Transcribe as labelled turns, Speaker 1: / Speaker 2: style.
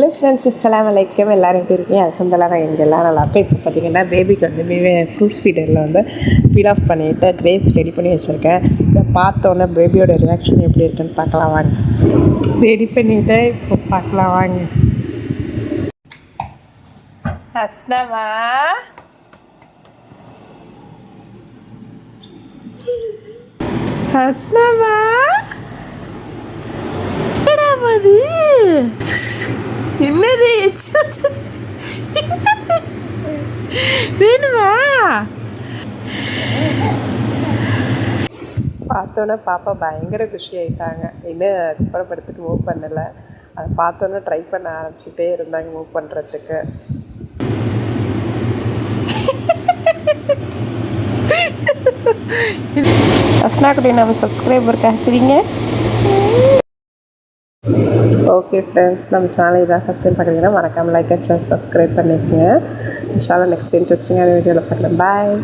Speaker 1: Hello friends, அஸ்ஸலாமு அலைக்கும். எல்லோரும் எப்படி இருக்கீங்க? அல்ஹம்துலில்லாஹ் நான் இங்கே எல்லாம் நல்லா இருக்கும். இப்போ பார்த்தீங்கன்னா பேபிக்கு வந்து ஃப்ரூட்ஸ் ஃபீடரில் வந்து ஃபீல் ஆஃப் பண்ணிவிட்டு கிரேப்ஸ் ரெடி பண்ணி வச்சுருக்கேன். இதை பார்த்தோன்னே பேபியோட ரியாக்ஷன் எப்படி இருக்குன்னு பார்க்கலாம் வாங்க. ரெடி பண்ணிவிட்டு இப்போ பார்க்கலாம் வாங்க. ஹஸ்னமா ஹஸ்னமா என்னது வேணுமா? பார்த்தோன்னே பாப்பா பயங்கர குஷி ஆகிட்டாங்க. இன்னும் குப்பரப்படுத்துக்கு மூவ் பண்ணலை. அதை பார்த்தோன்னே ட்ரை பண்ண ஆரம்பிச்சுட்டே இருந்தாங்க மூவ் பண்ணுறதுக்கு. அஸ்னா கூட நம்ம சப்ஸ்கிரைபர் காசுறீங்க. ஓகே ஃப்ரெண்ட்ஸ், நம்ம சேனல் இதான் ஃபஸ்ட் டைம் பார்க்குறீங்கன்னா மறக்காமல் லைக் அண்ட் ஷேர் சப்ஸ்கிரைப் பண்ணிக்கோங்க. இன்ஷா அல்லாஹ் நெக்ஸ்ட் இன்ட்ரெஸ்டிங்கான வீடியோவில் பார்க்கலாம். பாய்.